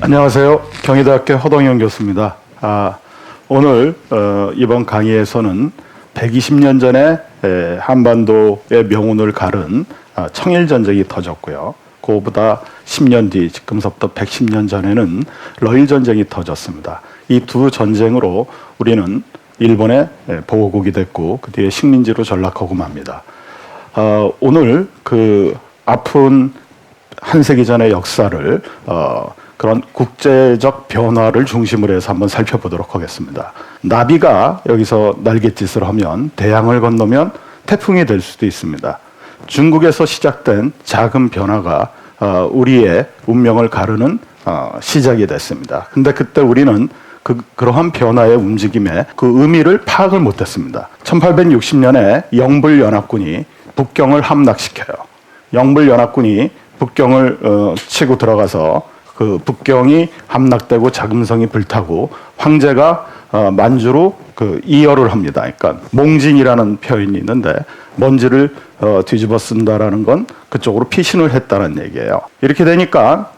안녕하세요. 경희대학교 허동영 교수입니다. 오늘 이번 강의에서는 120년 전에 한반도의 명운을 가른 청일전쟁이 터졌고요. 그거보다 10년 뒤, 지금부터 110년 전에는 러일전쟁이 터졌습니다. 이 두 전쟁으로 우리는 일본의 보호국이 됐고 그 뒤에 식민지로 전락하고 맙니다. 오늘 그 아픈 한 세기 전의 역사를 그런 국제적 변화를 중심으로 해서 한번 살펴보도록 하겠습니다. 나비가 여기서 날갯짓을 하면 대양을 건너면 태풍이 될 수도 있습니다. 중국에서 시작된 작은 변화가 우리의 운명을 가르는 시작이 됐습니다. 근데 그때 우리는 그러한 변화의 움직임에 그 의미를 파악을 못했습니다. 1860년에 영불연합군이 북경을 함락시켜요. 영불연합군이 북경을 치고 들어가서 그 북경이 함락되고 자금성이 불타고 황제가 만주로 그 이열을 합니다. 그러니까 몽진이라는 표현이 있는데 먼지를 뒤집어 쓴다라는 건 그쪽으로 피신을 했다는 얘기예요. 이렇게 되니까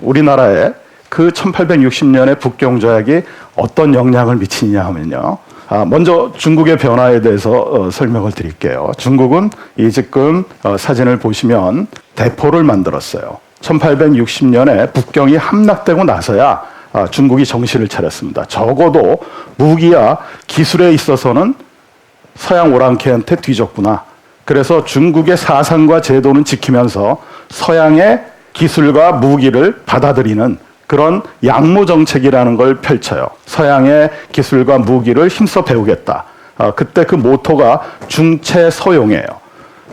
우리나라에 그 1860년의 북경조약이 어떤 영향을 미치냐 하면요. 먼저 중국의 변화에 대해서 설명을 드릴게요. 중국은 이 지금 사진을 보시면 대포를 만들었어요. 1860년에 북경이 함락되고 나서야 중국이 정신을 차렸습니다. 적어도 무기와 기술에 있어서는 서양 오랑캐한테 뒤졌구나. 그래서 중국의 사상과 제도는 지키면서 서양의 기술과 무기를 받아들이는 그런 양무 정책이라는 걸 펼쳐요. 서양의 기술과 무기를 힘써 배우겠다. 그때 그 모토가 중체서용이에요.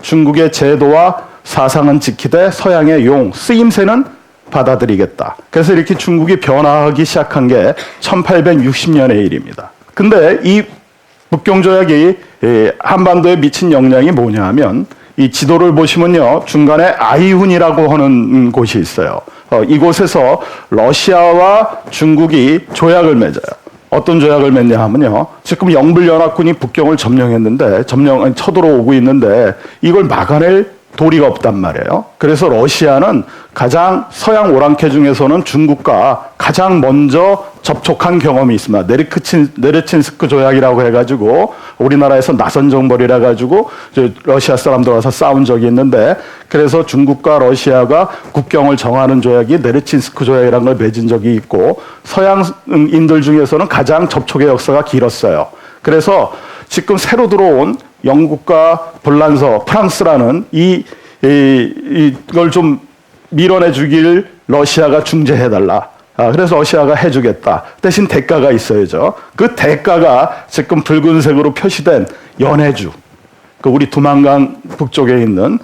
중국의 제도와 사상은 지키되 서양의 용, 쓰임새는 받아들이겠다. 그래서 이렇게 중국이 변화하기 시작한 게 1860년의 일입니다. 근데 이 북경조약이 한반도에 미친 영향이 뭐냐 하면 이 지도를 보시면요. 중간에 아이훈이라고 하는 곳이 있어요. 이곳에서 러시아와 중국이 조약을 맺어요. 어떤 조약을 맺냐 하면요. 지금 영불연합군이 북경을 쳐들어오고 있는데 이걸 막아낼 도리가 없단 말이에요. 그래서 러시아는 가장 서양 오랑캐 중에서는 중국과 가장 먼저 접촉한 경험이 있습니다. 네르친스크 조약이라고 해가지고 우리나라에서 나선정벌이라 가지고 러시아 사람들 와서 싸운 적이 있는데 그래서 중국과 러시아가 국경을 정하는 조약이 네르친스크 조약이라는 걸 맺은 적이 있고 서양인들 중에서는 가장 접촉의 역사가 길었어요. 그래서 지금 새로 들어온 영국과 불란서, 프랑스라는 이걸 좀 밀어내 주길 러시아가 중재해달라. 그래서 러시아가 해주겠다. 대신 대가가 있어야죠. 그 대가가 지금 붉은색으로 표시된 연해주. 그 우리 두만강 북쪽에 있는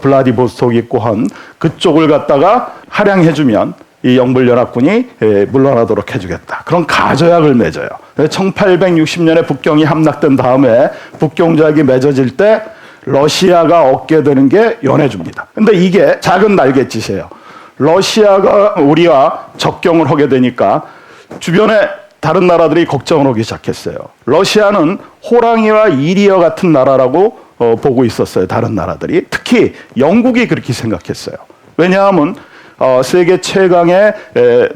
블라디보스톡이 있고 한 그쪽을 갖다가 할양해주면 이 영불연합군이 물러나도록 해주겠다. 그런 가조약을 맺어요. 1860년에 북경이 함락된 다음에 북경조약이 맺어질 때 러시아가 얻게 되는 게 연해줍니다. 근데 이게 작은 날갯짓이에요. 러시아가 우리와 접경을 하게 되니까 주변에 다른 나라들이 걱정을 하기 시작했어요. 러시아는 호랑이와 이리어 같은 나라라고 보고 있었어요. 다른 나라들이. 특히 영국이 그렇게 생각했어요. 왜냐하면 세계 최강의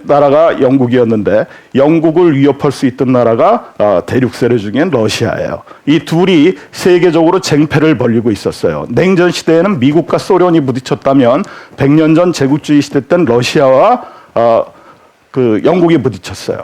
나라가 영국이었는데 영국을 위협할 수 있던 나라가 대륙 세력 중엔 러시아예요. 이 둘이 세계적으로 쟁패를 벌이고 있었어요. 냉전 시대에는 미국과 소련이 부딪혔다면 100년 전 제국주의 시대 때는 러시아와 그 영국이 부딪혔어요.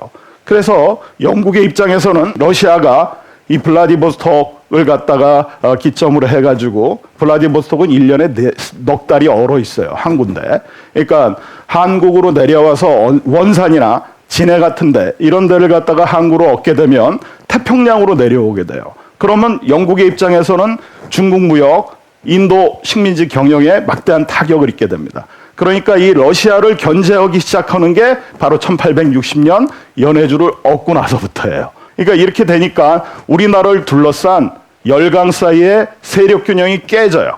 그래서 영국의 입장에서는 러시아가 이 블라디보스톡을 갖다가 기점으로 해가지고 블라디보스톡은 1년에 넉 달이 얼어 있어요. 한 군데. 그러니까 한국으로 내려와서 원산이나 진해 같은데 이런 데를 갖다가 항구로 얻게 되면 태평양으로 내려오게 돼요. 그러면 영국의 입장에서는 중국 무역, 인도 식민지 경영에 막대한 타격을 입게 됩니다. 그러니까 이 러시아를 견제하기 시작하는 게 바로 1860년 연해주를 얻고 나서부터예요. 그러니까 이렇게 되니까 우리나라를 둘러싼 열강 사이의 세력 균형이 깨져요.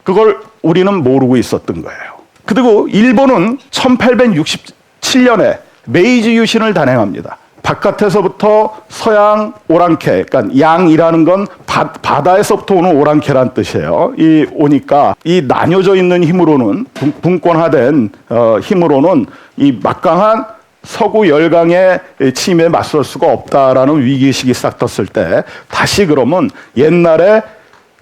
그걸 우리는 모르고 있었던 거예요. 그리고 일본은 1867년에 메이지 유신을 단행합니다. 바깥에서부터 서양 오랑캐, 그러니까 양이라는 건 바다에서부터 오는 오랑캐란 뜻이에요. 이 오니까 이 나뉘어져 있는 힘으로는 분권화된 힘으로는 이 막강한 서구 열강의 침에 맞설 수가 없다라는 위기의식이 싹 떴을 때 다시 그러면 옛날에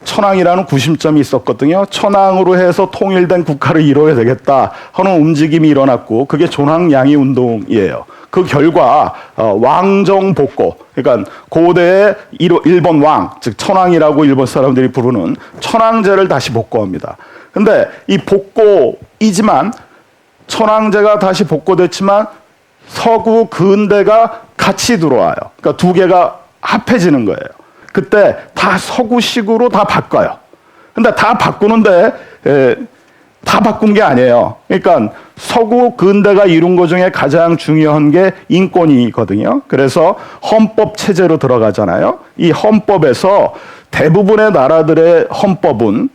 천황이라는 구심점이 있었거든요. 천황으로 해서 통일된 국가를 이뤄야 되겠다 하는 움직임이 일어났고 그게 존황양이 운동이에요. 그 결과 왕정복고, 그러니까 고대의 일본 왕, 즉 천황이라고 일본 사람들이 부르는 천황제를 다시 복고합니다. 근데 이 복고이지만 천황제가 다시 복고됐지만 서구 근대가 같이 들어와요. 그러니까 두 개가 합해지는 거예요. 그때 다 서구식으로 다 바꿔요. 근데 다 바꾸는데 다 바꾼 게 아니에요. 그러니까 서구 근대가 이룬 것 중에 가장 중요한 게 인권이거든요. 그래서 헌법 체제로 들어가잖아요. 이 헌법에서 대부분의 나라들의 헌법은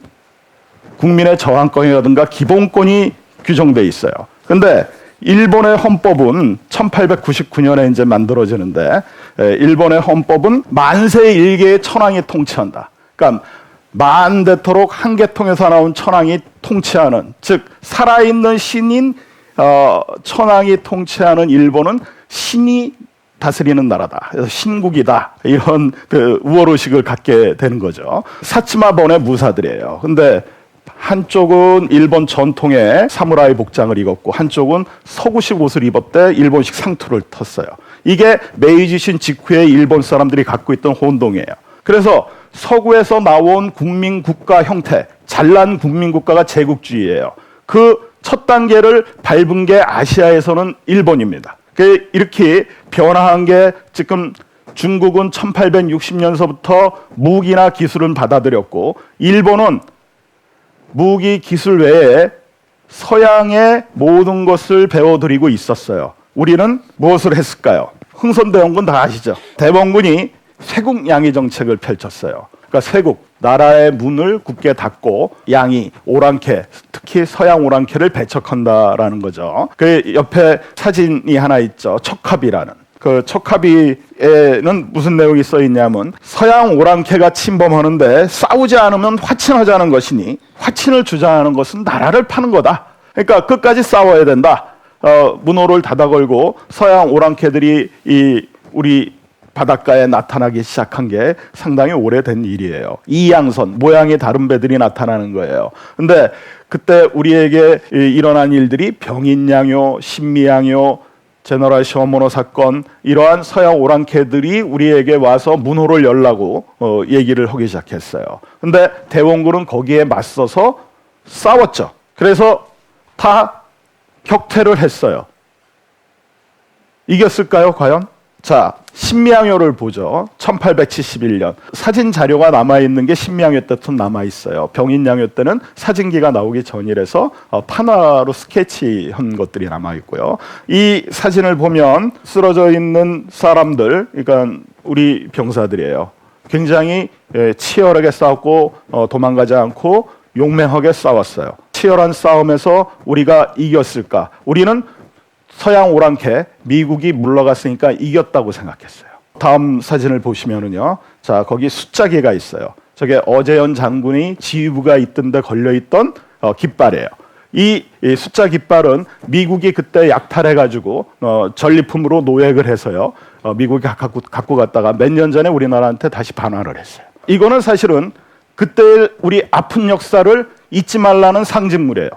국민의 저항권이라든가 기본권이 규정돼 있어요. 근데 일본의 헌법은 1899년에 이제 만들어지는데 일본의 헌법은 만세 일개의 천황이 통치한다. 그러니까 만 대토록 한 계통에서 나온 천황이 통치하는, 즉 살아있는 신인 천황이 통치하는 일본은 신이 다스리는 나라다. 그래서 신국이다. 이런 그 우월의식을 갖게 되는 거죠. 사츠마본의 무사들이에요. 근데 한쪽은 일본 전통의 사무라이 복장을 입었고 한쪽은 서구식 옷을 입었대 일본식 상투를 텄어요. 이게 메이지신 직후에 일본 사람들이 갖고 있던 혼동이에요. 그래서 서구에서 나온 국민국가 형태, 잘난 국민국가가 제국주의예요. 그 첫 단계를 밟은 게 아시아에서는 일본입니다. 이렇게 변화한 게 지금 중국은 1860년서부터 무기나 기술은 받아들였고 일본은 무기 기술 외에 서양의 모든 것을 배워드리고 있었어요. 우리는 무엇을 했을까요? 흥선대원군 다 아시죠? 대원군이 쇄국 양위 정책을 펼쳤어요. 그러니까 쇄국, 나라의 문을 굳게 닫고 양위, 오랑캐, 특히 서양 오랑캐를 배척한다라는 거죠. 그 옆에 사진이 하나 있죠. 척합이라는. 그 척합이에는 무슨 내용이 써 있냐면 서양 오랑캐가 침범하는데 싸우지 않으면 화친하자는 것이니 화친을 주장하는 것은 나라를 파는 거다. 그러니까 끝까지 싸워야 된다. 문호를 닫아 걸고 서양 오랑캐들이 우리 바닷가에 나타나기 시작한 게 상당히 오래된 일이에요. 이양선, 모양이 다른 배들이 나타나는 거예요. 근데 그때 우리에게 일어난 일들이 병인양요, 신미양요, 제너럴 쇼모노 사건, 이러한 서양 오랑캐들이 우리에게 와서 문호를 열라고 얘기를 하기 시작했어요. 근데 대원군은 거기에 맞서서 싸웠죠. 그래서 다 격퇴를 했어요. 이겼을까요, 과연? 자, 신미양요를 보죠. 1871년. 사진 자료가 남아있는 게 신미양요 때부터 남아있어요. 병인양요 때는 사진기가 나오기 전이라서 판화로 스케치한 것들이 남아있고요. 이 사진을 보면 쓰러져 있는 사람들, 그러니까 우리 병사들이에요. 굉장히 치열하게 싸웠고 도망가지 않고 용맹하게 싸웠어요. 치열한 싸움에서 우리가 이겼을까? 우리는 서양 오랑캐, 미국이 물러갔으니까 이겼다고 생각했어요. 다음 사진을 보시면은요. 자, 거기 숫자기가 있어요. 저게 어재현 장군이 지휘부가 있던 데 걸려있던 깃발이에요. 이 숫자 깃발은 미국이 그때 약탈해가지고 전리품으로 노획을 해서요. 미국이 갖고 갔다가 몇 년 전에 우리나라한테 다시 반환을 했어요. 이거는 사실은 그때 우리 아픈 역사를 잊지 말라는 상징물이에요.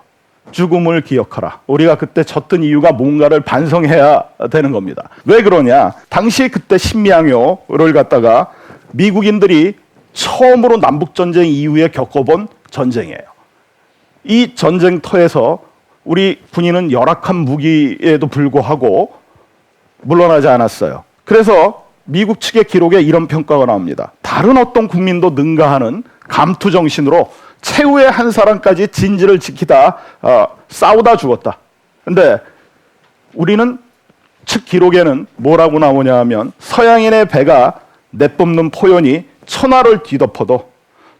죽음을 기억하라. 우리가 그때 졌던 이유가 뭔가를 반성해야 되는 겁니다. 왜 그러냐? 당시 그때 신미양요를 갖다가 미국인들이 처음으로 남북전쟁 이후에 겪어본 전쟁이에요. 이 전쟁터에서 우리 군인은 열악한 무기에도 불구하고 물러나지 않았어요. 그래서 미국 측의 기록에 이런 평가가 나옵니다. 다른 어떤 국민도 능가하는 감투 정신으로 최후의 한 사람까지 진지를 지키다 싸우다 죽었다. 근데 우리는 측 기록에는 뭐라고 나오냐 하면 서양인의 배가 내뿜는 포연이 천하를 뒤덮어도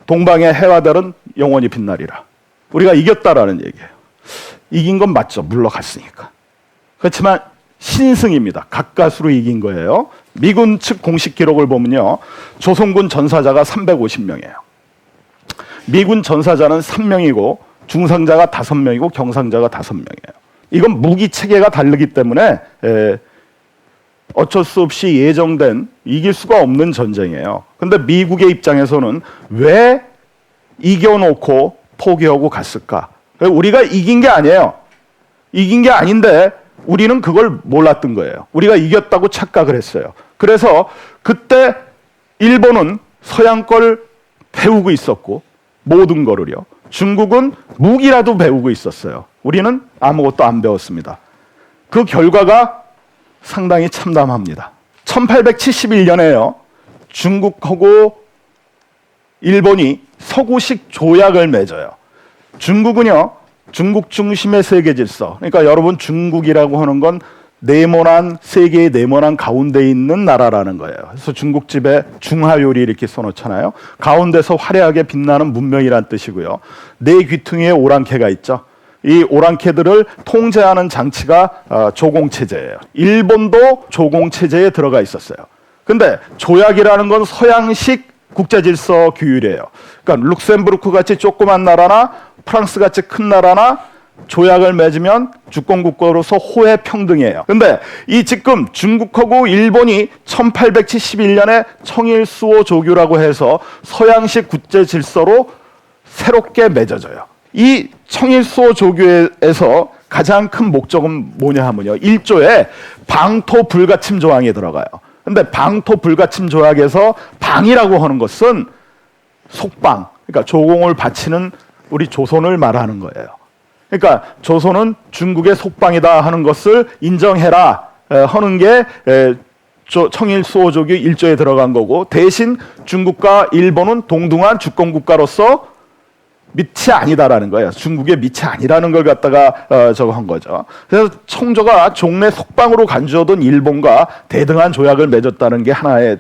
동방의 해와 달은 영원히 빛나리라. 우리가 이겼다라는 얘기예요. 이긴 건 맞죠. 물러갔으니까. 그렇지만 신승입니다. 가까스로 이긴 거예요. 미군 측 공식 기록을 보면요. 조선군 전사자가 350명이에요. 미군 전사자는 3명이고 중상자가 5명이고 경상자가 5명이에요. 이건 무기 체계가 다르기 때문에 어쩔 수 없이 예정된 이길 수가 없는 전쟁이에요. 근데 미국의 입장에서는 왜 이겨놓고 포기하고 갔을까? 우리가 이긴 게 아니에요. 이긴 게 아닌데 우리는 그걸 몰랐던 거예요. 우리가 이겼다고 착각을 했어요. 그래서 그때 일본은 서양 걸 배우고 있었고 모든 거를요. 중국은 무기라도 배우고 있었어요. 우리는 아무것도 안 배웠습니다. 그 결과가 상당히 참담합니다. 1871년에요. 중국하고 일본이 서구식 조약을 맺어요. 중국은요. 중국 중심의 세계 질서. 그러니까 여러분 중국이라고 하는 건 네모난 세계의 네모난 가운데 있는 나라라는 거예요. 그래서 중국집에 중화요리 이렇게 써놓잖아요. 가운데서 화려하게 빛나는 문명이란 뜻이고요. 네 귀퉁이에 오랑캐가 있죠. 이 오랑캐들을 통제하는 장치가 조공체제예요. 일본도 조공체제에 들어가 있었어요. 근데 조약이라는 건 서양식 국제질서 규율이에요. 그러니까 룩셈부르크 같이 조그만 나라나 프랑스 같이 큰 나라나 조약을 맺으면 주권국가로서 호혜 평등이에요. 근데 이 지금 중국하고 일본이 1871년에 청일수호 조규라고 해서 서양식 국제 질서로 새롭게 맺어져요. 이 청일수호 조규에서 가장 큰 목적은 뭐냐 하면요. 1조에 방토 불가침 조항이 들어가요. 근데 방토 불가침 조약에서 방이라고 하는 것은 속방, 그러니까 조공을 바치는 우리 조선을 말하는 거예요. 그러니까 조선은 중국의 속방이다 하는 것을 인정해라 하는 게 청일수호조규 1조에 들어간 거고, 대신 중국과 일본은 동등한 주권국가로서 밑이 아니다라는 거예요. 중국의 밑이 아니라는 걸 갖다가 저거 한 거죠. 그래서 청조가 종래 속방으로 간주하던 일본과 대등한 조약을 맺었다는 게 하나의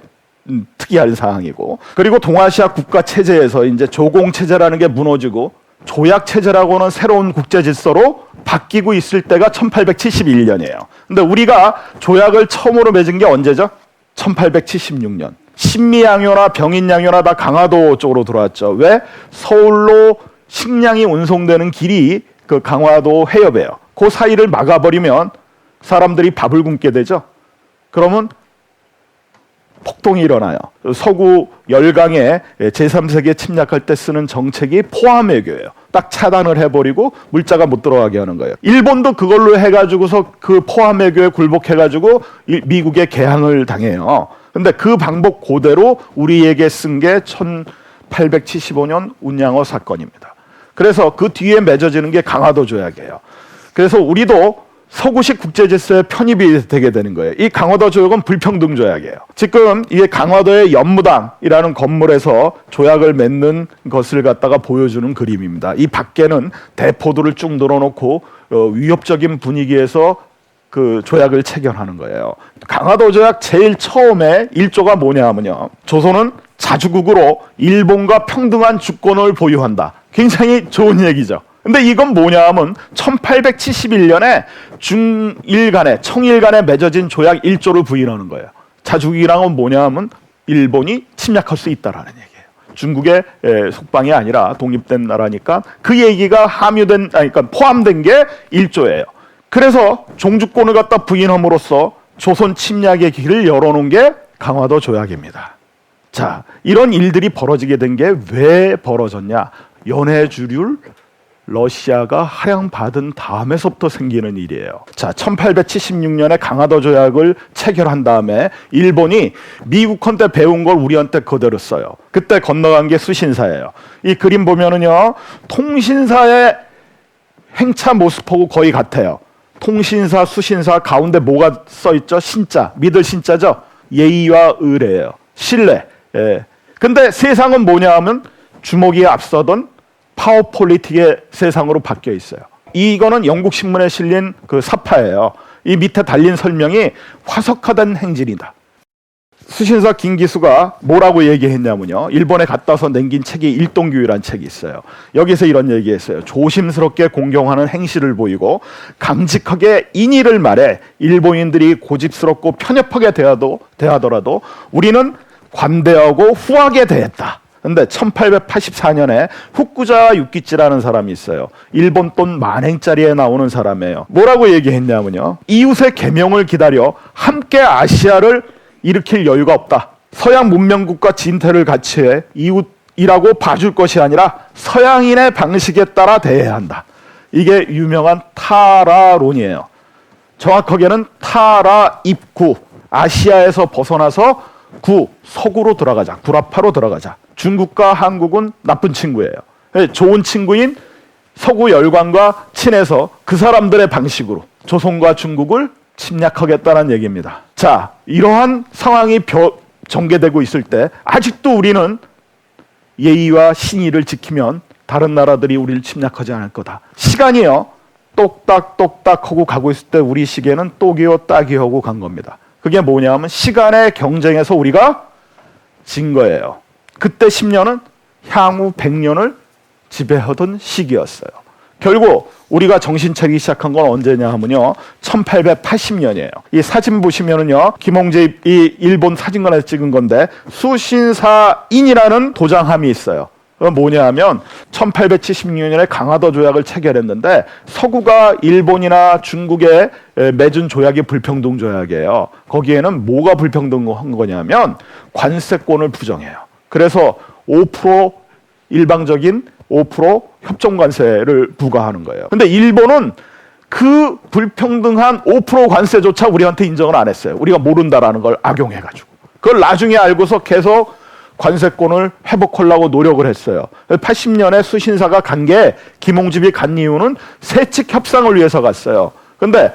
특이한 사항이고, 그리고 동아시아 국가 체제에서 이제 조공 체제라는 게 무너지고 조약 체제라고는 새로운 국제 질서로 바뀌고 있을 때가 1871년이에요. 근데 우리가 조약을 처음으로 맺은 게 언제죠? 1876년. 신미양요나 병인양요나 다 강화도 쪽으로 들어왔죠. 왜? 서울로 식량이 운송되는 길이 그 강화도 해협이에요. 그 사이를 막아버리면 사람들이 밥을 굶게 되죠. 그러면 폭동이 일어나요. 서구 열강에 제3세계 침략할 때 쓰는 정책이 포함외교예요. 딱 차단을 해버리고 물자가 못 들어가게 하는 거예요. 일본도 그걸로 해가지고서 그 포함외교에 굴복해가지고 미국에 개항을 당해요. 근데 그 방법 그대로 우리에게 쓴 게 1875년 운양어 사건입니다. 그래서 그 뒤에 맺어지는 게 강화도 조약이에요. 그래서 우리도 서구식 국제질서에 편입이 되게 되는 거예요. 이 강화도 조약은 불평등 조약이에요. 지금 이게 강화도의 연무당이라는 건물에서 조약을 맺는 것을 갖다가 보여주는 그림입니다. 이 밖에는 대포도를 쭉 늘어놓고 위협적인 분위기에서 그 조약을 체결하는 거예요. 강화도 조약 제일 처음에 1조가 뭐냐 하면요. 조선은 자주국으로 일본과 평등한 주권을 보유한다. 굉장히 좋은 얘기죠. 근데 이건 뭐냐 하면 1871년에 중일 간에 청일 간에 맺어진 조약 1조를 부인하는 거예요. 자주국이랑은 뭐냐 하면 일본이 침략할 수 있다라는 얘기예요. 중국의 속방이 아니라 독립된 나라니까 그 얘기가 그러니까 포함된 게 1조예요. 그래서 종주권을 갖다 부인함으로써 조선 침략의 길을 열어놓은 게 강화도 조약입니다. 자, 이런 일들이 벌어지게 된 게 왜 벌어졌냐? 연해주를 러시아가 할양받은 다음에서부터 생기는 일이에요. 자, 1876년에 강화도 조약을 체결한 다음에 일본이 미국한테 배운 걸 우리한테 그대로 써요. 그때 건너간 게 수신사예요. 이 그림 보면은요, 통신사의 행차 모습하고 거의 같아요. 통신사, 수신사 가운데 뭐가 써있죠? 신자, 믿을 신자죠? 예의와 의례예요. 신뢰. 예. 근데 세상은 뭐냐 하면 주목이 앞서던 파워폴리틱의 세상으로 바뀌어 있어요. 이거는 영국 신문에 실린 그 사파예요. 이 밑에 달린 설명이 화석화된 행진이다. 수신사 김기수가 뭐라고 얘기했냐면요. 일본에 갔다 와서 남긴 책이 일동규라는 책이 있어요. 여기서 이런 얘기했어요. 조심스럽게 공경하는 행실을 보이고 강직하게 인의를 말해 일본인들이 고집스럽고 편협하게 대하더라도 우리는 관대하고 후하게 대했다. 근데 1884년에 후쿠자 유키치라는 사람이 있어요. 일본 돈 만행짜리에 나오는 사람이에요. 뭐라고 얘기했냐면요. 이웃의 계명을 기다려 함께 아시아를 일으킬 여유가 없다. 서양 문명국과 진퇴를 같이 해 이웃이라고 봐줄 것이 아니라 서양인의 방식에 따라 대해야 한다. 이게 유명한 타라론이에요. 정확하게는 타라 입구, 아시아에서 벗어나서 서구로 들어가자. 구라파로 들어가자. 중국과 한국은 나쁜 친구예요. 좋은 친구인 서구 열강과 친해서 그 사람들의 방식으로 조선과 중국을 침략하겠다는 얘기입니다. 자, 이러한 상황이 전개되고 있을 때 아직도 우리는 예의와 신의를 지키면 다른 나라들이 우리를 침략하지 않을 거다. 시간이요. 똑딱똑딱 하고 가고 있을 때 우리 시계는 똑이요 딱이 하고 간 겁니다. 그게 뭐냐면 시간의 경쟁에서 우리가 진 거예요. 그때 10년은 향후 100년을 지배하던 시기였어요. 결국 우리가 정신 차리기 시작한 건 언제냐 하면요. 1880년이에요. 이 사진 보시면은요. 김홍집이 일본 사진관에서 찍은 건데 수신사인이라는 도장함이 있어요. 그건 뭐냐 하면 1876년에 강화도 조약을 체결했는데 서구가 일본이나 중국에 맺은 조약이 불평등 조약이에요. 거기에는 뭐가 불평등한 거냐면 관세권을 부정해요. 그래서 5% 일방적인 5% 협정관세를 부과하는 거예요. 근데 일본은 그 불평등한 5% 관세조차 우리한테 인정을 안 했어요. 우리가 모른다라는 걸 악용해가지고. 그걸 나중에 알고서 계속 관세권을 회복하려고 노력을 했어요. 80년에 수신사가 간 게 김홍집이 간 이유는 세칙 협상을 위해서 갔어요. 근데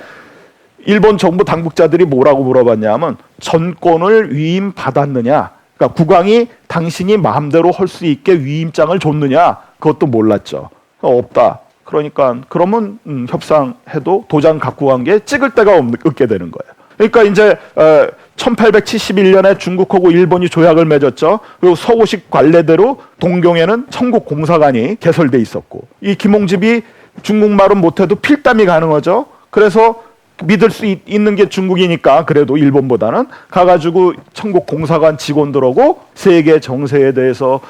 일본 정부 당국자들이 뭐라고 물어봤냐면 전권을 위임받았느냐, 그러니까 국왕이 당신이 마음대로 할 수 있게 위임장을 줬느냐, 그것도 몰랐죠. 없다. 그러니까 그러면 협상해도 도장 갖고 간 게 찍을 데가 없게 되는 거예요. 그러니까 이제 1871년에 중국하고 일본이 조약을 맺었죠. 그리고 서구식 관례대로 동경에는 청국공사관이 개설돼 있었고, 이 김홍집이 중국말은 못해도 필담이 가능하죠. 그래서 믿을 수 있는 게 중국이니까 그래도 일본보다는 가가지고 청국공사관 직원들하고 세계 정세에 대해서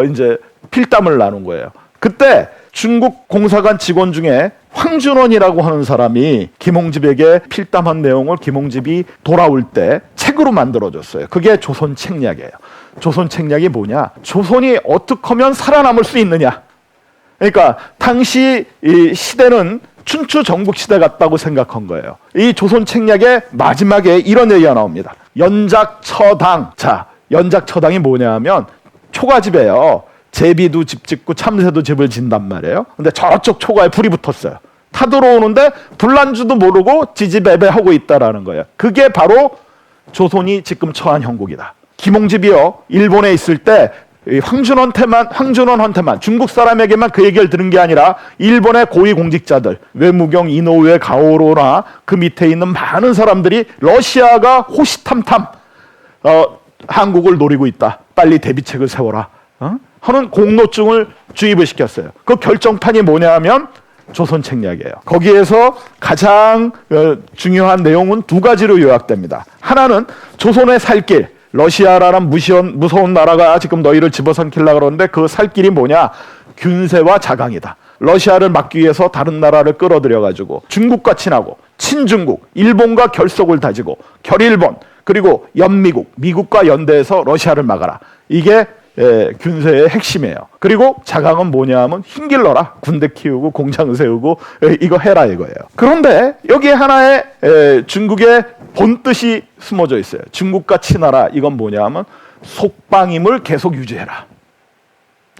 이제 필담을 나눈 거예요. 그때 중국 공사관 직원 중에 황준원이라고 하는 사람이 김홍집에게 필담한 내용을 김홍집이 돌아올 때 책으로 만들어줬어요. 그게 조선 책략이에요. 조선 책략이 뭐냐? 조선이 어떻게 하면 살아남을 수 있느냐? 그러니까 당시 이 시대는 춘추 전국 시대 같다고 생각한 거예요. 이 조선 책략의 마지막에 이런 얘기가 나옵니다. 연작처당. 자, 연작처당이 뭐냐 하면 초가집이에요. 제비도 집 짓고 참새도 집을 짓단 말이에요. 근데 저쪽 초가에 불이 붙었어요. 타들어오는데 불난지도 모르고 지지배배하고 있다라는 거예요. 그게 바로 조선이 지금 처한 형국이다. 김홍집이요, 일본에 있을 때 황준원한테만 중국 사람에게만 그 얘기를 들은 게 아니라 일본의 고위공직자들, 외무경 이노우에 가오로나 그 밑에 있는 많은 사람들이 러시아가 호시탐탐 한국을 노리고 있다. 빨리 대비책을 세워라. 하는 공로증을 주입을 시켰어요. 그 결정판이 뭐냐 하면 조선 책략이에요. 거기에서 가장 중요한 내용은 두 가지로 요약됩니다. 하나는 조선의 살 길, 러시아라는 무서운 나라가 지금 너희를 집어삼키려고 그러는데 그 살 길이 뭐냐? 균세와 자강이다. 러시아를 막기 위해서 다른 나라를 끌어들여가지고 중국과 친하고 친중국, 일본과 결속을 다지고 결일본, 그리고 연미국, 미국과 연대해서 러시아를 막아라. 이게 균세의 핵심이에요. 그리고 자강은 뭐냐 하면 흰길러라. 군대 키우고 공장 세우고 이거 해라 이거예요. 그런데 여기에 하나의 중국의 본뜻이 숨어져 있어요. 중국과 친하라. 이건 뭐냐 하면 속방임을 계속 유지해라.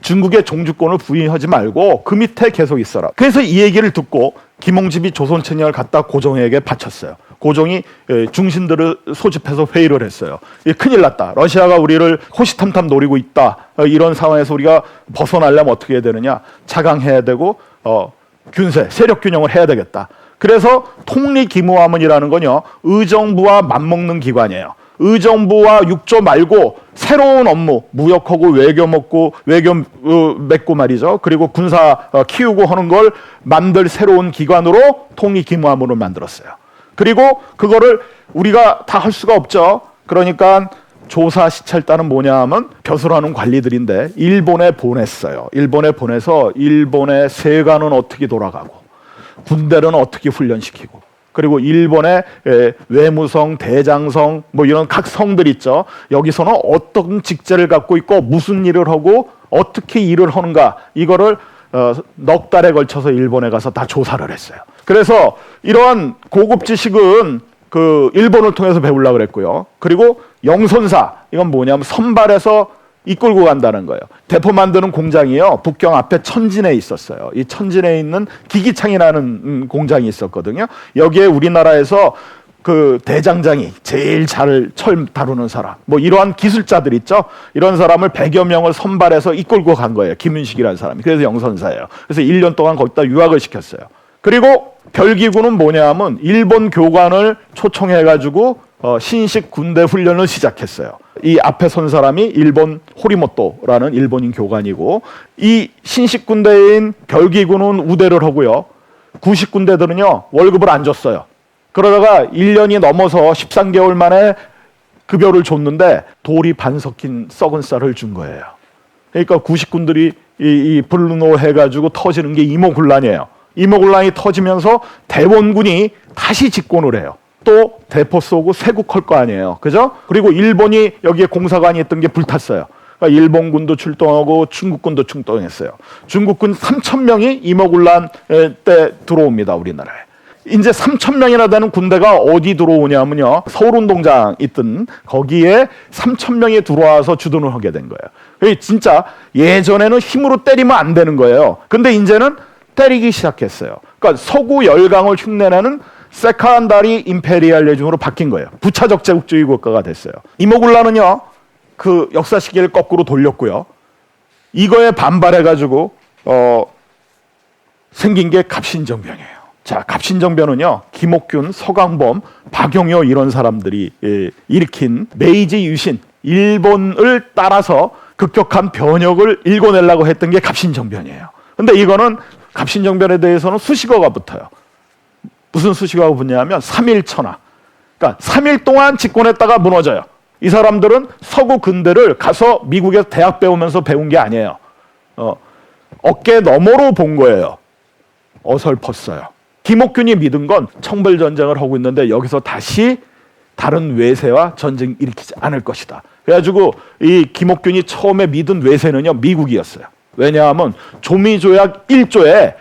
중국의 종주권을 부인하지 말고 그 밑에 계속 있어라. 그래서 이 얘기를 듣고 김홍집이 조선 책략을 갖다 고종에게 바쳤어요. 고종이 중신들을 소집해서 회의를 했어요. 큰일 났다. 러시아가 우리를 호시탐탐 노리고 있다. 이런 상황에서 우리가 벗어나려면 어떻게 해야 되느냐. 자강해야 되고 균세, 세력 균형을 해야 되겠다. 그래서 통리기무화문이라는 건요, 의정부와 맞먹는 기관이에요. 의정부와 육조 말고 새로운 업무, 무역하고 외교 맺고 말이죠. 그리고 군사 키우고 하는 걸 만들 새로운 기관으로 통일기무함으로 만들었어요. 그리고 그거를 우리가 다 할 수가 없죠. 그러니까 조사 시찰단은 뭐냐 하면 벼슬하는 관리들인데 일본에 보냈어요. 일본에 보내서 일본의 세관은 어떻게 돌아가고 군대는 어떻게 훈련시키고 그리고 일본의 외무성, 대장성 뭐 이런 각 성들 있죠. 여기서는 어떤 직제를 갖고 있고 무슨 일을 하고 어떻게 일을 하는가 이거를 넉 달에 걸쳐서 일본에 가서 다 조사를 했어요. 그래서 이러한 고급 지식은 그 일본을 통해서 배우려고 그랬고요. 그리고 영손사 이건 뭐냐면 선발해서 이끌고 간다는 거예요. 대포 만드는 공장이요. 북경 앞에 천진에 있었어요. 이 천진에 있는 기기창이라는 공장이 있었거든요. 여기에 우리나라에서 그 대장장이 제일 잘 철 다루는 사람 뭐 이러한 기술자들 있죠. 이런 사람을 100여 명을 선발해서 이끌고 간 거예요. 김윤식이라는 사람이. 그래서 영선사예요. 그래서 1년 동안 거기다 유학을 시켰어요. 그리고 별기구는 뭐냐 하면 일본 교관을 초청해가지고 신식 군대 훈련을 시작했어요. 이 앞에 선 사람이 일본 호리모토라는 일본인 교관이고 이 신식 군대인 별기구는 우대를 하고요. 구식 군대들은요 월급을 안 줬어요. 그러다가 1년이 넘어서 13개월 만에 급여를 줬는데 돌이 반 섞인 썩은 쌀을 준 거예요. 그러니까 구식군들이 이 불노해가지고 터지는 게 이모군란이에요. 이모군란이 터지면서 대원군이 다시 집권을 해요. 또 대포 쏘고 쇄국할 거 아니에요. 그죠? 그리고 일본이 여기에 공사관이 있던 게 불탔어요. 그러니까 일본군도 출동하고 중국군도 출동했어요. 중국군 3,000명이 이모군란 때 들어옵니다. 우리나라에. 이제 3,000명이나 되는 군대가 어디 들어오냐면요. 서울운동장 있던 거기에 3,000명이 들어와서 주둔을 하게 된 거예요. 진짜 예전에는 힘으로 때리면 안 되는 거예요. 근데 이제는 때리기 시작했어요. 그러니까 서구 열강을 흉내내는 세칸다리 임페리알리즘으로 바뀐 거예요. 부차적 제국주의 국가가 됐어요. 이모군란은요. 그 역사 시기를 거꾸로 돌렸고요. 이거에 반발해가지고 생긴 게 갑신정변이에요. 자, 갑신정변은요. 김옥균, 서강범, 박용효 이런 사람들이 일으킨 메이지 유신, 일본을 따라서 급격한 변혁을 일궈내려고 했던 게 갑신정변이에요. 근데 이거는 갑신정변에 대해서는 수식어가 붙어요. 무슨 수식어가 붙냐면 3일 천하. 그러니까 3일 동안 집권했다가 무너져요. 이 사람들은 서구 근대를 가서 미국에서 대학 배우면서 배운 게 아니에요. 어깨 너머로 본 거예요. 어설펐어요. 김옥균이 믿은 건 청벌전쟁을 하고 있는데 여기서 다시 다른 외세와 전쟁 일으키지 않을 것이다. 그래가지고 이 김옥균이 처음에 믿은 외세는요 미국이었어요. 왜냐하면 조미조약 1조에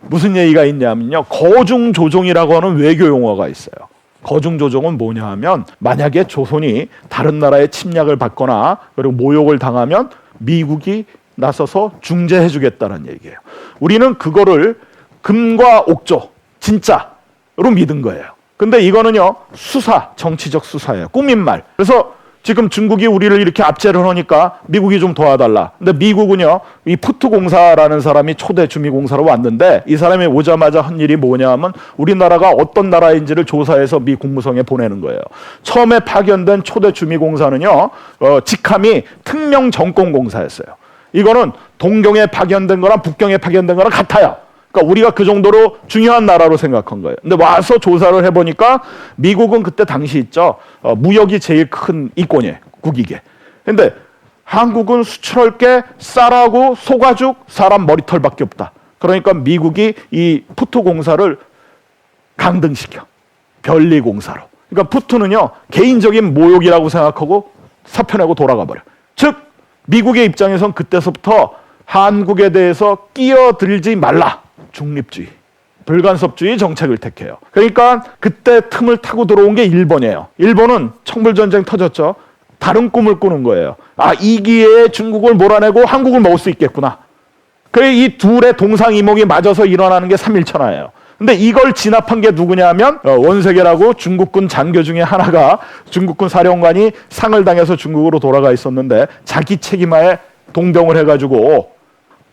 무슨 얘기가 있냐면요 거중조종이라고 하는 외교 용어가 있어요. 거중조종은 뭐냐 하면 만약에 조선이 다른 나라의 침략을 받거나 그리고 모욕을 당하면 미국이 나서서 중재해 주겠다는 얘기예요. 우리는 그거를 금과 옥조 진짜로 믿은 거예요. 근데 이거는요 수사, 정치적 수사예요. 꾸민 말. 그래서 지금 중국이 우리를 이렇게 압제를 하니까 미국이 좀 도와달라. 근데 미국은요 이 푸트공사라는 사람이 초대 주미공사로 왔는데 이 사람이 오자마자 한 일이 뭐냐 하면 우리나라가 어떤 나라인지를 조사해서 미 국무성에 보내는 거예요. 처음에 파견된 초대 주미공사는요 직함이 특명정권공사였어요. 이거는 동경에 파견된 거랑 북경에 파견된 거랑 같아요. 그러니까 우리가 그 정도로 중요한 나라로 생각한 거예요. 근데 와서 조사를 해보니까 미국은 그때 당시 있죠. 무역이 제일 큰 이권이에요. 국익에. 근데 한국은 수출할 게 쌀하고 소가죽, 사람 머리털밖에 없다. 그러니까 미국이 이 푸트공사를 강등시켜. 변리공사로. 그러니까 푸트는요. 개인적인 모욕이라고 생각하고 사표내고 돌아가 버려. 즉 미국의 입장에선 그때서부터 한국에 대해서 끼어들지 말라. 중립주의, 불간섭주의 정책을 택해요. 그러니까 그때 틈을 타고 들어온 게 일본이에요. 일본은 청불전쟁 터졌죠. 다른 꿈을 꾸는 거예요. 아, 이 기회에 중국을 몰아내고 한국을 먹을 수 있겠구나. 그래 이 둘의 동상이몽이 맞아서 일어나는 게 3.1천하예요. 근데 이걸 진압한 게 누구냐면 원세계라고 중국군 장교 중에 하나가 중국군 사령관이 상을 당해서 중국으로 돌아가 있었는데 자기 책임하에 동병을 해가지고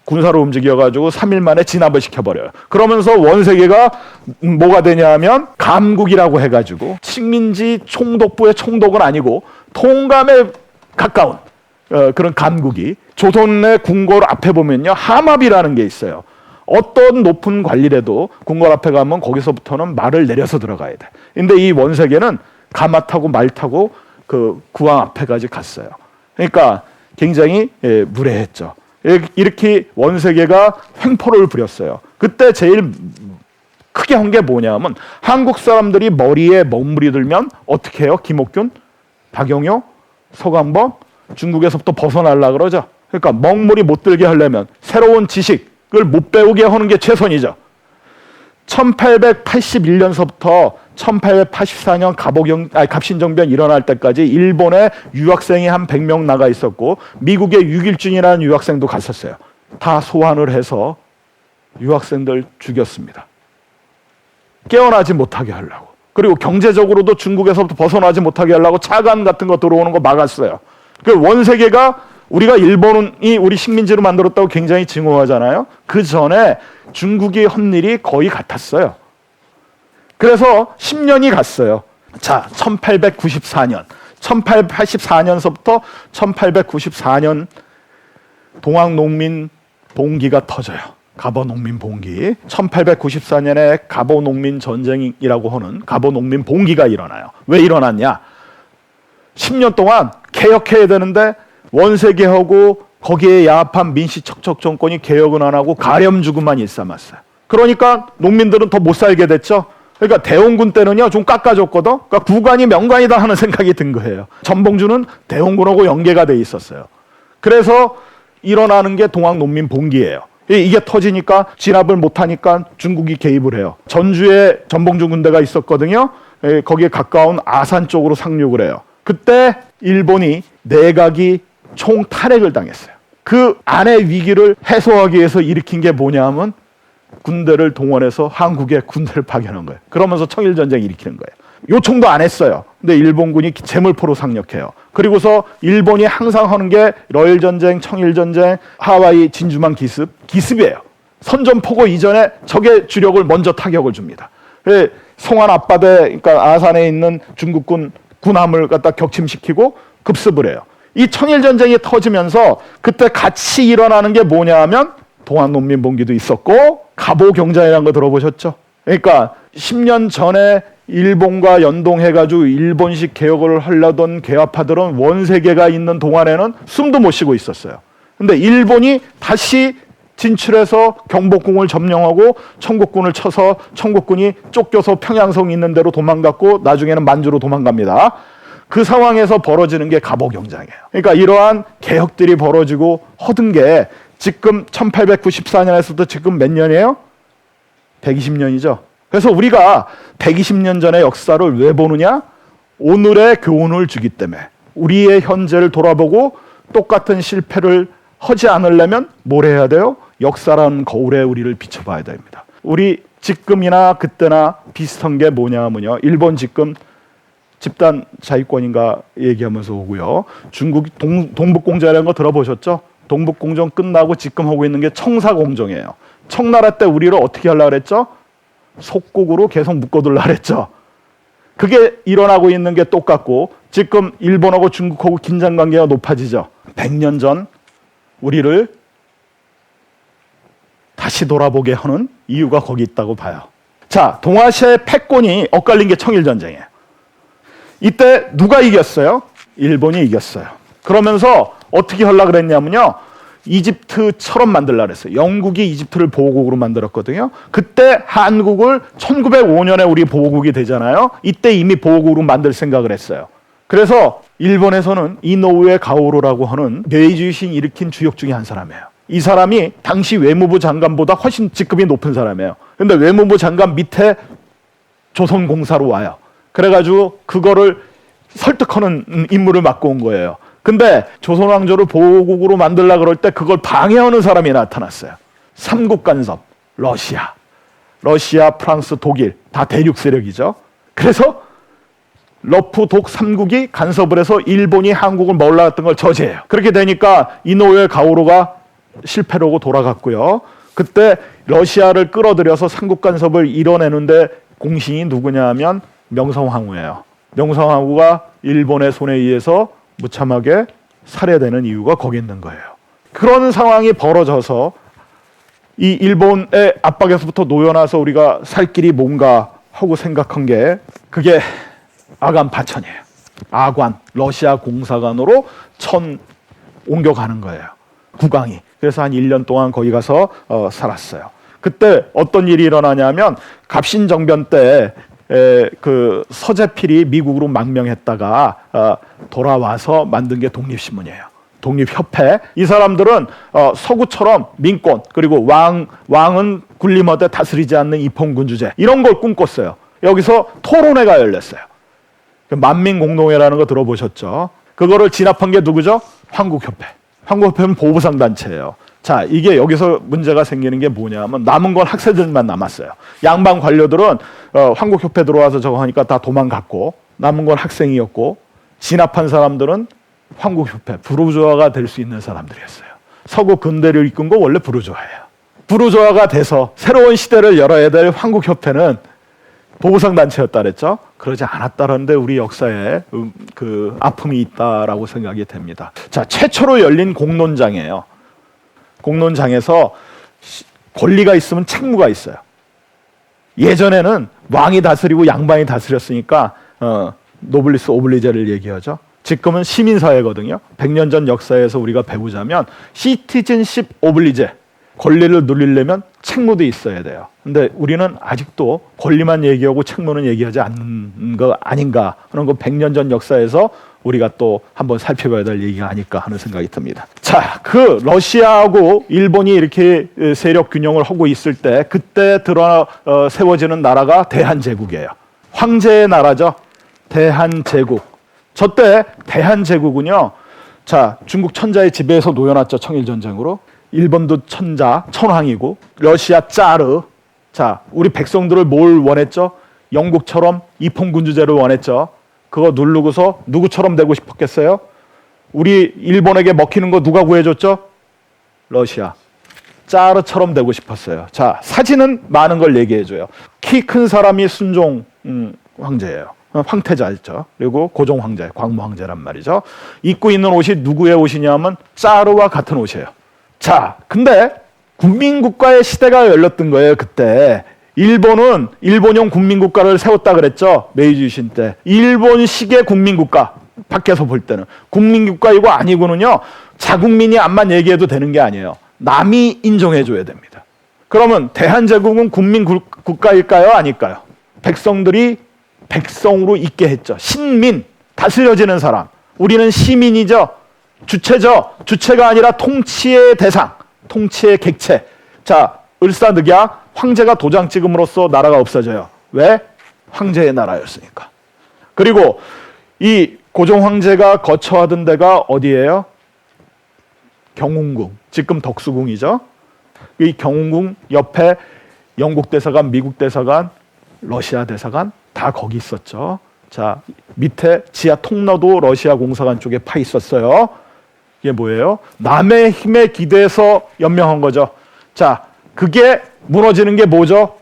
군사로 움직여가지고 3일 만에 진압을 시켜버려요. 그러면서 원세계가 뭐가 되냐 하면 감국이라고 해가지고 식민지 총독부의 총독은 아니고 통감에 가까운 그런 감국이 조선의 궁궐 앞에 보면요 함합이라는 게 있어요. 어떤 높은 관리라도 궁궐 앞에 가면 거기서부터는 말을 내려서 들어가야 돼. 근데 이 원세계는 가마 타고 말 타고 그 구왕 앞에까지 갔어요. 그러니까 굉장히 무례했죠. 이렇게 원세계가 횡포를 부렸어요. 그때 제일 크게 한 게 뭐냐면 한국 사람들이 머리에 먹물이 들면 어떻게 해요? 김옥균, 박영효, 서강범 중국에서부터 벗어나려고 그러죠. 그러니까 먹물이 못 들게 하려면 새로운 지식을 못 배우게 하는 게 최선이죠. 1881년서부터 1884년 갑신정변 일어날 때까지 일본에 유학생이 한 100명 나가 있었고 미국에 육일준이라는 유학생도 갔었어요. 다 소환을 해서 유학생들 죽였습니다. 깨어나지 못하게 하려고. 그리고 경제적으로도 중국에서부터 벗어나지 못하게 하려고 차관 같은 거 들어오는 거 막았어요. 그 원세계가 우리가 일본이 우리 식민지로 만들었다고 굉장히 증오하잖아요. 그 전에 중국이 한 일이 거의 같았어요. 그래서 10년이 갔어요. 자, 1894년. 1884년서부터 1894년 동학농민 봉기가 터져요. 갑오농민 봉기. 1894년에 갑오농민 전쟁이라고 하는 갑오농민 봉기가 일어나요. 왜 일어났냐? 10년 동안 개혁해야 되는데 원세계하고 거기에 야합한 민씨척척 정권이 개혁은 안 하고 가렴 죽음만 일삼았어요. 그러니까 농민들은 더 못 살게 됐죠. 그러니까 대원군 때는요 좀 깎아줬거든. 그러니까 구관이 명관이다 하는 생각이 든 거예요. 전봉주는 대원군하고 연계가 돼 있었어요. 그래서 일어나는 게 동학농민 봉기예요. 이게 터지니까 진압을 못하니까 중국이 개입을 해요. 전주에 전봉주 군대가 있었거든요. 거기에 가까운 아산 쪽으로 상륙을 해요. 그때 일본이 내각이 총탈핵을 당했어요. 그 안의 위기를 해소하기 위해서 일으킨 게 뭐냐 하면 군대를 동원해서 한국에 군대를 파견한 거예요. 그러면서 청일전쟁 일으키는 거예요. 요청도 안 했어요. 근데 일본군이 제물포로 상륙해요. 그리고서 일본이 항상 하는 게 러일전쟁, 청일전쟁, 하와이 진주만 기습이에요. 선전포고 이전에 적의 주력을 먼저 타격을 줍니다. 성안 앞바다에 그러니까 아산에 있는 중국군 군함을 갖다 격침시키고 급습을 해요. 이 청일전쟁이 터지면서 그때 같이 일어나는 게 뭐냐 하면 동학농민봉기도 있었고 갑오경장이라는 거 들어보셨죠? 그러니까 10년 전에 일본과 연동해가지고 일본식 개혁을 하려던 개화파들은 원세계가 있는 동안에는 숨도 못 쉬고 있었어요. 근데 일본이 다시 진출해서 경복궁을 점령하고 청국군을 쳐서 청국군이 쫓겨서 평양성 있는 데로 도망갔고 나중에는 만주로 도망갑니다. 그 상황에서 벌어지는 게 갑오경장이에요. 그러니까 이러한 개혁들이 벌어지고 허든 게 지금 1894년에서부터 지금 몇 년이에요? 120년이죠. 그래서 우리가 120년 전의 역사를 왜 보느냐? 오늘의 교훈을 주기 때문에 우리의 현재를 돌아보고 똑같은 실패를 하지 않으려면 뭘 해야 돼요? 역사라는 거울에 우리를 비춰봐야 됩니다. 우리 지금이나 그때나 비슷한 게 뭐냐면요. 일본 지금 집단 자위권인가 얘기하면서 오고요. 중국 동북공정이라는 거 들어보셨죠? 동북공정 끝나고 지금 하고 있는 게 청사공정이에요. 청나라 때 우리를 어떻게 하려고 그랬죠? 속국으로 계속 묶어둘라 그랬죠. 그게 일어나고 있는 게 똑같고 지금 일본하고 중국하고 긴장관계가 높아지죠. 100년 전 우리를 다시 돌아보게 하는 이유가 거기 있다고 봐요. 자, 동아시아의 패권이 엇갈린 게 청일전쟁이에요. 이때 누가 이겼어요? 일본이 이겼어요. 그러면서 어떻게 하려고 그랬냐면요. 이집트처럼 만들려고 그랬어요. 영국이 이집트를 보호국으로 만들었거든요. 그때 한국을 1905년에 우리 보호국이 되잖아요. 이때 이미 보호국으로 만들 생각을 했어요. 그래서 일본에서는 이노우에 가오로라고 하는 메이지유신 일으킨 주역 중에 한 사람이에요. 이 사람이 당시 외무부 장관보다 훨씬 직급이 높은 사람이에요. 근데 외무부 장관 밑에 조선공사로 와요. 그래가지고 그거를 설득하는 임무를 맡고 온 거예요. 근데 조선왕조를 보호국으로 만들려고 그럴 때 그걸 방해하는 사람이 나타났어요. 삼국 간섭, 러시아, 프랑스, 독일 다 대륙 세력이죠. 그래서 러프, 독, 삼국이 간섭을 해서 일본이 한국을 몰라갔던 걸 저지해요. 그렇게 되니까 이노우에 가오로가 실패로고 돌아갔고요. 그때 러시아를 끌어들여서 삼국 간섭을 이뤄내는데 공신이 누구냐 하면 명성황후예요. 명성황후가 일본의 손에 의해서 무참하게 살해되는 이유가 거기 있는 거예요. 그런 상황이 벌어져서 이 일본의 압박에서부터 놓여나서 우리가 살 길이 뭔가 하고 생각한 게 그게 아간 파천이에요. 아관, 러시아 공사관으로 옮겨가는 거예요. 국왕이. 그래서 한 1년 동안 거기 가서 살았어요. 그때 어떤 일이 일어나냐면 갑신정변 때 그 서재필이 미국으로 망명했다가 돌아와서 만든 게 독립신문이에요. 독립협회. 이 사람들은 서구처럼 민권 그리고 왕은 군림하되 다스리지 않는 입헌군주제 이런 걸 꿈꿨어요. 여기서 토론회가 열렸어요. 만민공동회라는 거 들어보셨죠? 그거를 진압한 게 누구죠? 한국협회. 한국협회는 보부상 단체예요. 자, 이게 여기서 문제가 생기는 게 뭐냐면 남은 건 학생들만 남았어요. 양반 관료들은 한국협회 들어와서 저거 하니까 다 도망갔고 남은 건 학생이었고 진압한 사람들은 한국협회 부르주아가 될 수 있는 사람들이었어요. 서구 근대를 이끈 거 원래 부르주아예요. 부르주아가 돼서 새로운 시대를 열어야 될 한국협회는 보부상 단체였다 그랬죠. 그러지 않았다는데 우리 역사에 그 아픔이 있다라고 생각이 됩니다. 자, 최초로 열린 공론장이에요. 공론장에서 권리가 있으면 책무가 있어요. 예전에는 왕이 다스리고 양반이 다스렸으니까 노블리스 오블리제를 얘기하죠. 지금은 시민사회거든요. 100년 전 역사에서 우리가 배우자면 시티즌십 오블리제, 권리를 누리려면 책무도 있어야 돼요. 근데 우리는 아직도 권리만 얘기하고 책무는 얘기하지 않는 거 아닌가 하는 거 100년 전 역사에서 우리가 또 한번 살펴봐야 될 얘기가 아닐까 하는 생각이 듭니다. 자, 그 러시아하고 일본이 이렇게 세력 균형을 하고 있을 때 그때 세워지는 나라가 대한제국이에요. 황제의 나라죠. 대한제국. 저때 대한제국은요. 자, 중국 천자의 지배에서 놓여놨죠. 청일전쟁으로. 일본도 천황이고 러시아 짜르. 자, 우리 백성들을 뭘 원했죠? 영국처럼 입헌군주제를 원했죠. 그거 누르고서 누구처럼 되고 싶었겠어요? 우리 일본에게 먹히는 거 누가 구해줬죠? 러시아. 짜르처럼 되고 싶었어요. 자, 사진은 많은 걸 얘기해줘요. 키 큰 사람이 순종 황제예요. 황태자였죠. 그리고 고종 황제, 광무 황제란 말이죠. 입고 있는 옷이 누구의 옷이냐면 짜르와 같은 옷이에요. 자, 근데 국민국가의 시대가 열렸던 거예요. 그때 일본은 일본형 국민국가를 세웠다 그랬죠. 메이지 유신 때. 일본식의 국민국가, 밖에서 볼 때는 국민국가이고 아니고는요, 자국민이 암만 얘기해도 되는 게 아니에요. 남이 인정해줘야 됩니다. 그러면 대한제국은 국민국가일까요? 아닐까요? 백성들이 백성으로 있게 했죠. 신민, 다스려지는 사람. 우리는 시민이죠. 주체죠. 주체가 아니라 통치의 대상, 통치의 객체. 자, 을사늑약, 황제가 도장 찍음으로써 나라가 없어져요. 왜? 황제의 나라였으니까. 그리고 이 고종 황제가 거처하던 데가 어디예요? 경운궁, 지금 덕수궁이죠. 이 경운궁 옆에 영국 대사관, 미국 대사관, 러시아 대사관 다 거기 있었죠. 자, 밑에 지하 통로도 러시아 공사관 쪽에 파 있었어요. 이게 뭐예요? 남의 힘에 기대서 연명한 거죠. 자, 그게 무너지는 게 뭐죠?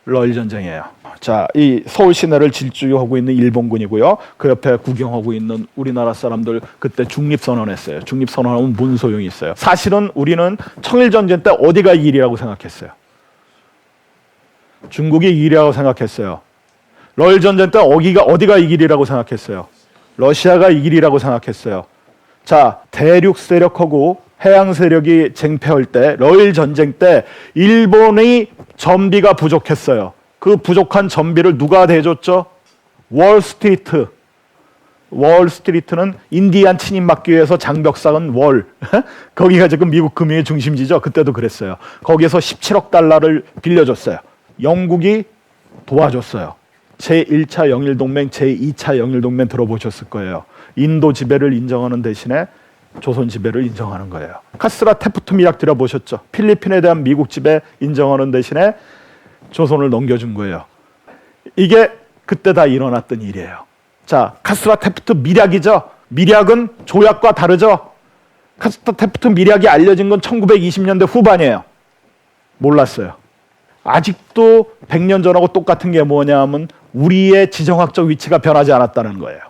러일 전쟁이에요. 자, 이 서울 시내를 질주하고 있는 일본군이고요. 그 옆에 구경하고 있는 우리나라 사람들 그때 중립선언했어요. 중립선언하면 뭔 소용이 있어요? 사실은 우리는 청일전쟁 때 어디가 이 길이라고 생각했어요? 중국이 이 길이라고 생각했어요. 러일 전쟁 때 어디가 이 길이라고 생각했어요? 러시아가 이 길이라고 생각했어요. 자, 대륙 세력하고 해양 세력이 쟁패할 때 러일 전쟁 때 일본의 전비가 부족했어요. 그 부족한 전비를 누가 대줬죠? 월스트리트. 월스트리트는 인디안 침입 막기 위해서 장벽 쌓은 월. 거기가 지금 미국 금융의 중심지죠. 그때도 그랬어요. 거기에서 17억 달러를 빌려줬어요. 영국이 도와줬어요. 제1차 영일동맹, 제2차 영일동맹 들어보셨을 거예요. 인도 지배를 인정하는 대신에 조선 지배를 인정하는 거예요. 카스라 테프트 미약 들어보셨죠? 필리핀에 대한 미국 지배 인정하는 대신에 조선을 넘겨준 거예요. 이게 그때 다 일어났던 일이에요. 자, 카스라 테프트 미략이죠. 미략은 조약과 다르죠. 카스터 테프트 미략이 알려진 건 1920년대 후반이에요. 몰랐어요. 아직도 100년 전하고 똑같은 게 뭐냐면 우리의 지정학적 위치가 변하지 않았다는 거예요.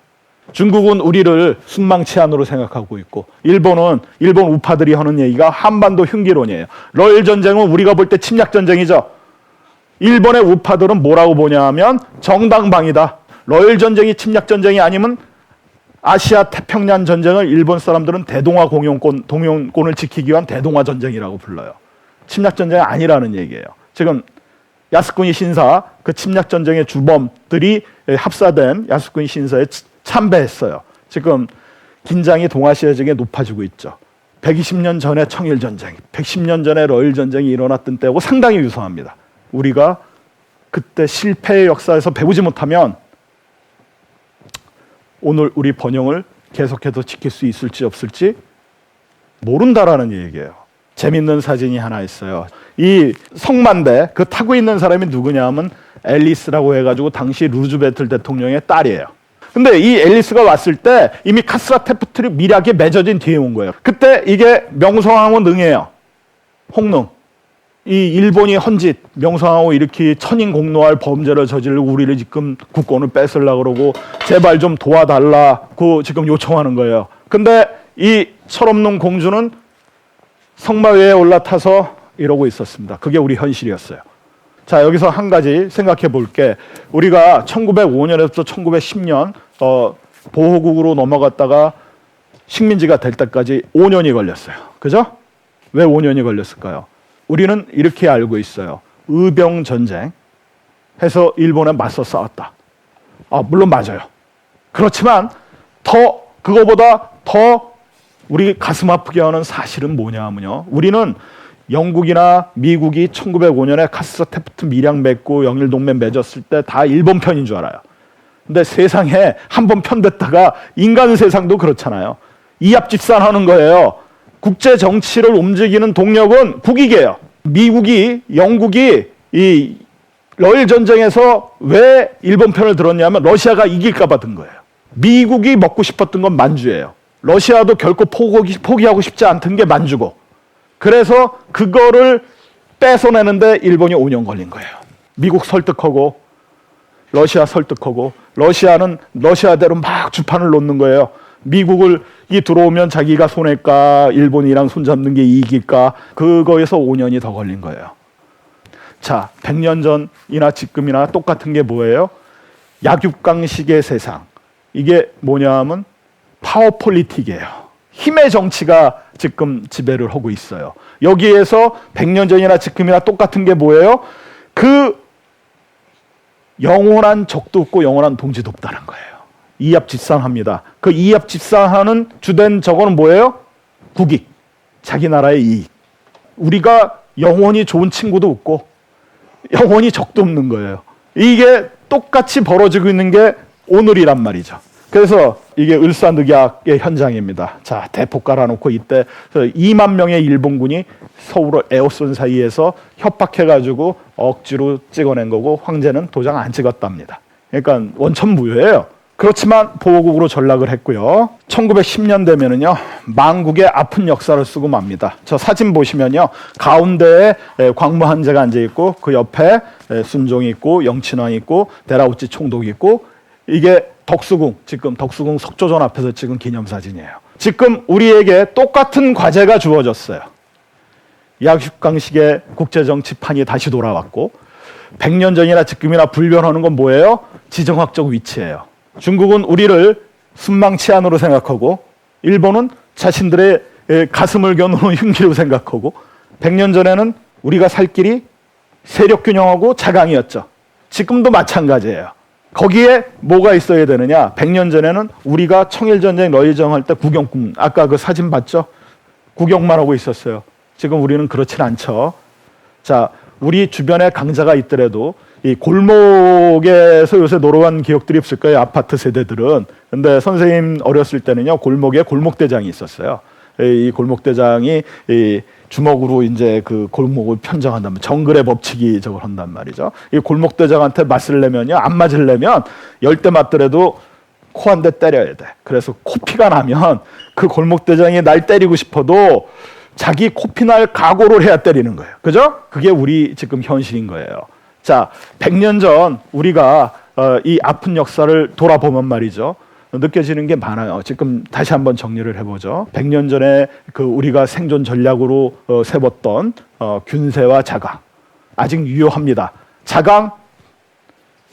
중국은 우리를 순망치안으로 생각하고 있고 일본 우파들이 하는 얘기가 한반도 흉기론이에요. 러일 전쟁은 우리가 볼 때 침략 전쟁이죠. 일본의 우파들은 뭐라고 보냐 하면 정당방위다. 러일 전쟁이 침략 전쟁이 아니면 아시아 태평양 전쟁을 일본 사람들은 대동아 동용권을 지키기 위한 대동아 전쟁이라고 불러요. 침략 전쟁이 아니라는 얘기예요. 지금 야스쿠니 신사 그 침략 전쟁의 주범들이 합사된 야스쿠니 신사에 참배했어요. 지금 긴장이 동아시아 지역에 높아지고 있죠. 120년 전에 청일 전쟁, 110년 전에 러일 전쟁이 일어났던 때하고 상당히 유사합니다. 우리가 그때 실패의 역사에서 배우지 못하면 오늘 우리 번영을 계속해서 지킬 수 있을지 없을지 모른다라는 얘기예요. 재밌는 사진이 하나 있어요. 이 성만대 그 타고 있는 사람이 누구냐 하면 앨리스라고 해가지고 당시 루즈벨트 대통령의 딸이에요. 근데 이 앨리스가 왔을 때 이미 카스라 테프트 미략이 맺어진 뒤에 온 거예요. 그때 이게 명성황후 능이에요. 홍능. 이 일본이 헌짓 명성황후 이렇게 천인공노할 범죄를 저지르고 우리를 지금 국권을 뺏으려고 그러고 제발 좀 도와달라고 지금 요청하는 거예요. 근데 이 철없는 공주는 성마 위에 올라타서 이러고 있었습니다. 그게 우리 현실이었어요. 자, 여기서 한 가지 생각해 볼게. 우리가 1905년에서 1910년 보호국으로 넘어갔다가 식민지가 될 때까지 5년이 걸렸어요. 그죠? 왜 5년이 걸렸을까요? 우리는 이렇게 알고 있어요. 의병 전쟁 해서 일본에 맞서 싸웠다. 물론 맞아요. 그렇지만 그거보다 더 우리 가슴 아프게 하는 사실은 뭐냐 하면요. 우리는 영국이나 미국이 1905년에 카스터 테프트 미략 맺고 영일 동맹 맺었을 때 다 일본 편인 줄 알아요. 근데 세상에 한 번 편됐다가 인간 세상도 그렇잖아요. 이합집산하는 거예요. 국제 정치를 움직이는 동력은 국익이에요. 미국이 영국이 이 러일 전쟁에서 왜 일본 편을 들었냐면 러시아가 이길까 봐 든 거예요. 미국이 먹고 싶었던 건 만주예요. 러시아도 결코 포기하고 싶지 않던 게 만주고. 그래서 그거를 뺏어내는데 일본이 5년 걸린 거예요. 미국 설득하고 러시아 설득하고 러시아는 러시아대로 막 주판을 놓는 거예요. 미국을 들어오면 자기가 손해일까 일본이랑 손잡는 게 이익일까 그거에서 5년이 더 걸린 거예요. 자, 100년 전이나 지금이나 똑같은 게 뭐예요? 약육강식의 세상. 이게 뭐냐 하면 파워폴리틱이에요. 힘의 정치가 지금 지배를 하고 있어요. 여기에서 100년 전이나 지금이나 똑같은 게 뭐예요? 그 영원한 적도 없고 영원한 동지도 없다는 거예요. 이합집산합니다. 그 이합집산하는 주된 저거는 뭐예요? 국익, 자기 나라의 이익. 우리가 영원히 좋은 친구도 없고 영원히 적도 없는 거예요. 이게 똑같이 벌어지고 있는 게 오늘이란 말이죠. 그래서 이게 을사늑약의 현장입니다. 자, 대폭 깔아놓고 이때 2만 명의 일본군이 서울을 에어컨 사이에서 협박해가지고 억지로 찍어낸 거고 황제는 도장 안 찍었답니다. 그러니까 원천무효예요. 그렇지만 보호국으로 전락을 했고요. 1910년 되면은요, 망국의 아픈 역사를 쓰고 맙니다. 저 사진 보시면요, 가운데에 광무 한제가 앉아 있고 그 옆에 순종이 있고 영친왕이 있고 데라우치 총독이 있고 이게 덕수궁, 지금 덕수궁 석조전 앞에서 찍은 기념사진이에요. 지금 우리에게 똑같은 과제가 주어졌어요. 약육강식의 국제정치판이 다시 돌아왔고 100년 전이나 지금이나 불변하는 건 뭐예요? 지정학적 위치예요. 중국은 우리를 순망치안으로 생각하고 일본은 자신들의 가슴을 겨누는 흉기로 생각하고 100년 전에는 우리가 살 길이 세력균형하고 자강이었죠. 지금도 마찬가지예요. 거기에 뭐가 있어야 되느냐? 100년 전에는 우리가 청일전쟁, 러일전쟁 할 때 구경꾼, 아까 그 사진 봤죠? 구경만 하고 있었어요. 지금 우리는 그렇진 않죠. 자, 우리 주변에 강자가 있더라도 이 골목에서 요새 놀러 간 기억들이 없을 거예요. 아파트 세대들은. 근데 선생님 어렸을 때는요, 골목에 골목대장이 있었어요. 이 골목대장이 이 주먹으로 이제 그 골목을 편정한다면 정글의 법칙이 저걸 한단 말이죠. 이 골목대장한테 맞으려면요, 안 맞으려면 10대 맞더라도 코 한 대 때려야 돼. 그래서 코피가 나면 그 골목대장이 날 때리고 싶어도 자기 코피 날 각오를 해야 때리는 거예요. 그죠? 그게 우리 지금 현실인 거예요. 자, 100년 전 우리가 이 아픈 역사를 돌아보면 말이죠. 느껴지는 게 많아요. 지금 다시 한번 정리를 해보죠. 100년 전에 그 우리가 생존 전략으로 세웠던 균세와 자강 아직 유효합니다. 자강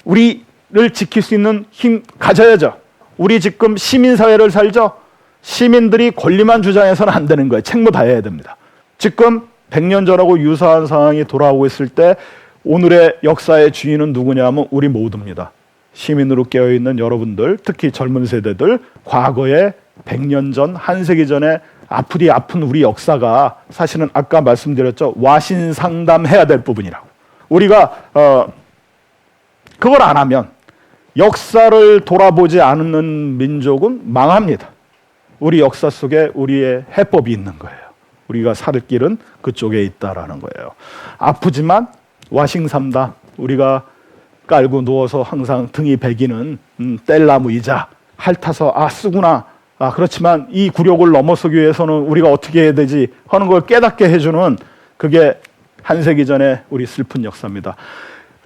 우리를 지킬 수 있는 힘 가져야죠. 우리 지금 시민사회를 살죠. 시민들이 권리만 주장해서는 안 되는 거예요. 책무 다해야 됩니다. 지금 100년 전하고 유사한 상황이 돌아오고 있을 때 오늘의 역사의 주인은 누구냐면 우리 모두입니다. 시민으로 깨어있는 여러분들, 특히 젊은 세대들, 과거에 100년 전, 한 세기 전에 아프디 아픈 우리 역사가 사실은 아까 말씀드렸죠. 와신상담해야 될 부분이라고. 우리가 그걸 안 하면 역사를 돌아보지 않는 민족은 망합니다. 우리 역사 속에 우리의 해법이 있는 거예요. 우리가 살 길은 그쪽에 있다라는 거예요. 아프지만 와싱삼다. 우리가 깔고 누워서 항상 등이 베기는 뗄나무이자 핥아서 쓰구나. 그렇지만 이 굴욕을 넘어서기 위해서는 우리가 어떻게 해야 되지 하는 걸 깨닫게 해주는 그게 한 세기 전에 우리 슬픈 역사입니다.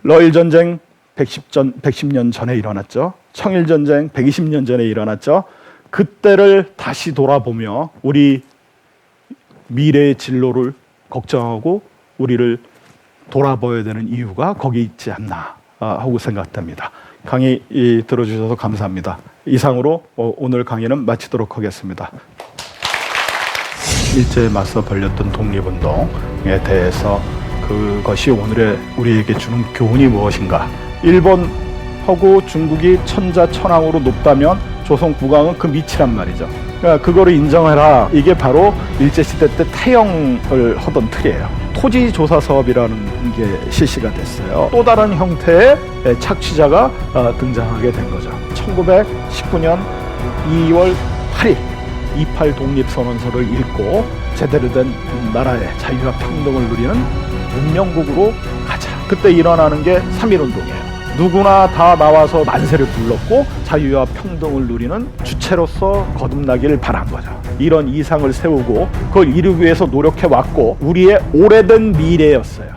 러일 전쟁 110년 전에 일어났죠. 청일 전쟁 120년 전에 일어났죠. 그때를 다시 돌아보며 우리 미래의 진로를 걱정하고 우리를 돌아봐야 되는 이유가 거기 있지 않나 하고 생각됩니다. 강의 들어주셔서 감사합니다. 이상으로 오늘 강의는 마치도록 하겠습니다. 일제에 맞서 벌였던 독립운동에 대해서 그것이 오늘의 우리에게 주는 교훈이 무엇인가. 일본하고 중국이 천자천왕으로 높다면 조선 국왕은 그 밑이란 말이죠. 그러니까 그거를 인정해라. 이게 바로 일제시대 때 태영을 하던 틀이에요. 토지조사 사업이라는 게 실시가 됐어요. 또 다른 형태의 착취자가 등장하게 된 거죠. 1919년 2월 8일 28 독립선언서를 읽고 제대로 된 나라의 자유와 평등을 누리는 문명국으로 가자. 그때 일어나는 게 3.1운동이에요. 누구나 다 나와서 만세를 불렀고 자유와 평등을 누리는 주체로서 거듭나기를 바란 거죠. 이런 이상을 세우고 그걸 이루기 위해서 노력해왔고 우리의 오래된 미래였어요.